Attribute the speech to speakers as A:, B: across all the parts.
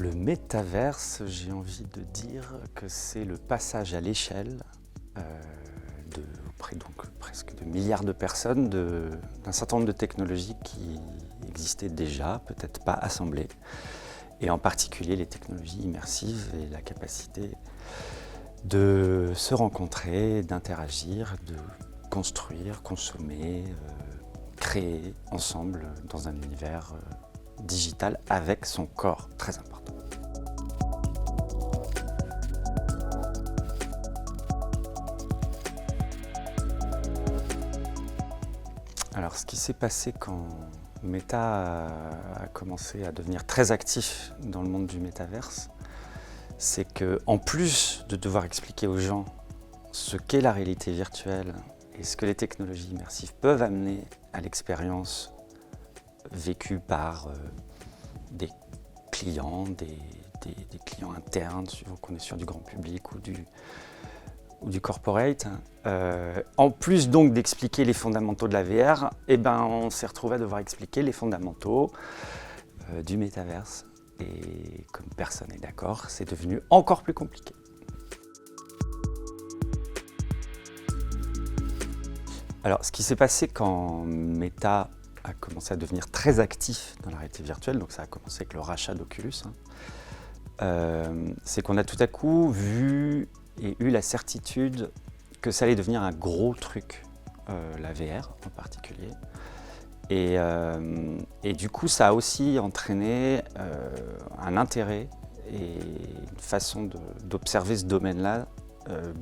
A: Le métaverse, j'ai envie de dire que c'est le passage à l'échelle auprès donc presque de milliards de personnes d'un certain nombre de technologies qui existaient déjà, peut-être pas assemblées, et en particulier les technologies immersives et la capacité de se rencontrer, d'interagir, de construire, consommer, créer ensemble dans un univers digital avec son corps, très important. Alors, ce qui s'est passé quand Meta a commencé à devenir très actif dans le monde du métaverse, c'est qu'en plus de devoir expliquer aux gens ce qu'est la réalité virtuelle et ce que les technologies immersives peuvent amener à l'expérience vécue par des clients, des clients internes, suivant qu'on est sur du grand public ou du corporate. En plus donc d'expliquer les fondamentaux de la VR, on s'est retrouvé à devoir expliquer les fondamentaux du métaverse. Et comme personne n'est d'accord, c'est devenu encore plus compliqué. Alors, ce qui s'est passé quand Meta a commencé à devenir très actif dans la réalité virtuelle, donc ça a commencé avec le rachat d'Oculus, c'est qu'on a tout à coup vu et eu la certitude que ça allait devenir un gros truc, la VR en particulier. Et du coup, ça a aussi entraîné un intérêt et une façon d'observer ce domaine-là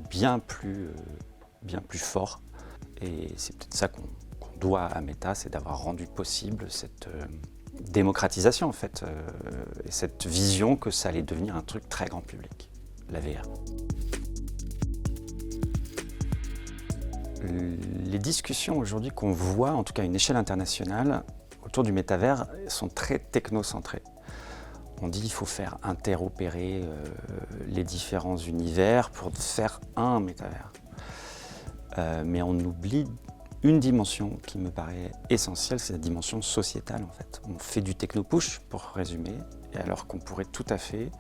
A: bien plus fort. Et c'est peut-être ça qu'on doit à Meta, c'est d'avoir rendu possible cette démocratisation en fait, et cette vision que ça allait devenir un truc très grand public, la VR. Les discussions aujourd'hui qu'on voit, en tout cas à une échelle internationale, autour du métavers, sont très technocentrées. On dit qu'il faut faire interopérer les différents univers pour faire un métavers. Mais on oublie une dimension qui me paraît essentielle, c'est la dimension sociétale en fait. On fait du techno-push pour résumer, et alors qu'on pourrait tout à fait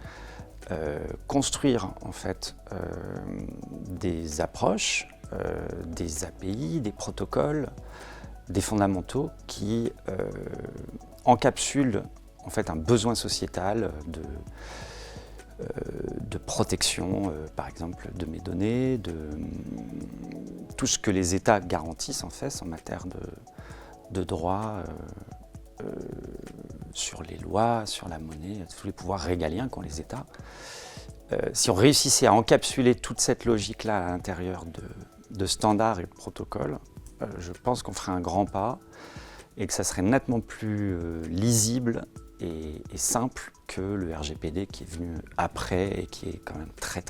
A: construire en fait des approches, des API, des protocoles, des fondamentaux qui encapsulent en fait un besoin sociétal de protection, par exemple, de mes données, de tout ce que les États garantissent en fait en matière de droits sur les lois, sur la monnaie, tous les pouvoirs régaliens qu'ont les États. Si on réussissait à encapsuler toute cette logique-là à l'intérieur de standards et de protocoles, je pense qu'on ferait un grand pas et que ça serait nettement plus lisible et simple que le RGPD qui est venu après et qui est quand même très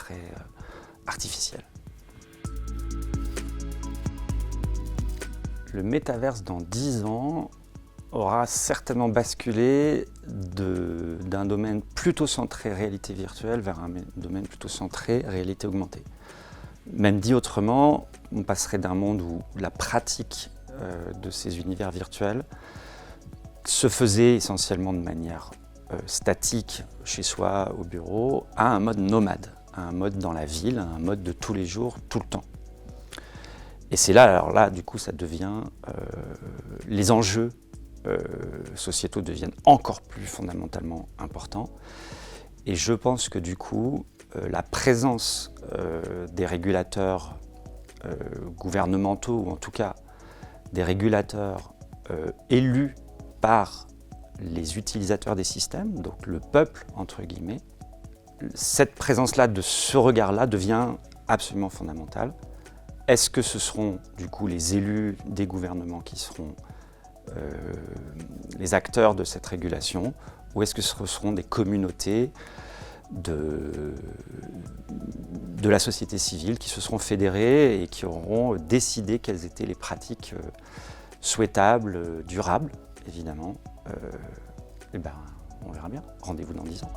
A: artificiel. Le métaverse dans 10 ans aura certainement basculé d'un domaine plutôt centré réalité virtuelle vers un domaine plutôt centré réalité augmentée. Même dit autrement, on passerait d'un monde où la pratique de ces univers virtuels se faisait essentiellement de manière statique chez soi, au bureau, à un mode nomade, à un mode dans la ville, à un mode de tous les jours, tout le temps. Et c'est là, alors là, du coup, ça devient les enjeux sociétaux deviennent encore plus fondamentalement importants. Et je pense que du coup, la présence des régulateurs gouvernementaux, ou en tout cas des régulateurs élus par les utilisateurs des systèmes, donc le peuple, entre guillemets, cette présence-là, de ce regard-là, devient absolument fondamentale. Est-ce que ce seront du coup les élus des gouvernements qui seront les acteurs de cette régulation, ou est-ce que ce seront des communautés de la société civile qui se seront fédérées et qui auront décidé quelles étaient les pratiques souhaitables, durables, évidemment. On verra bien. Rendez-vous dans 10 ans.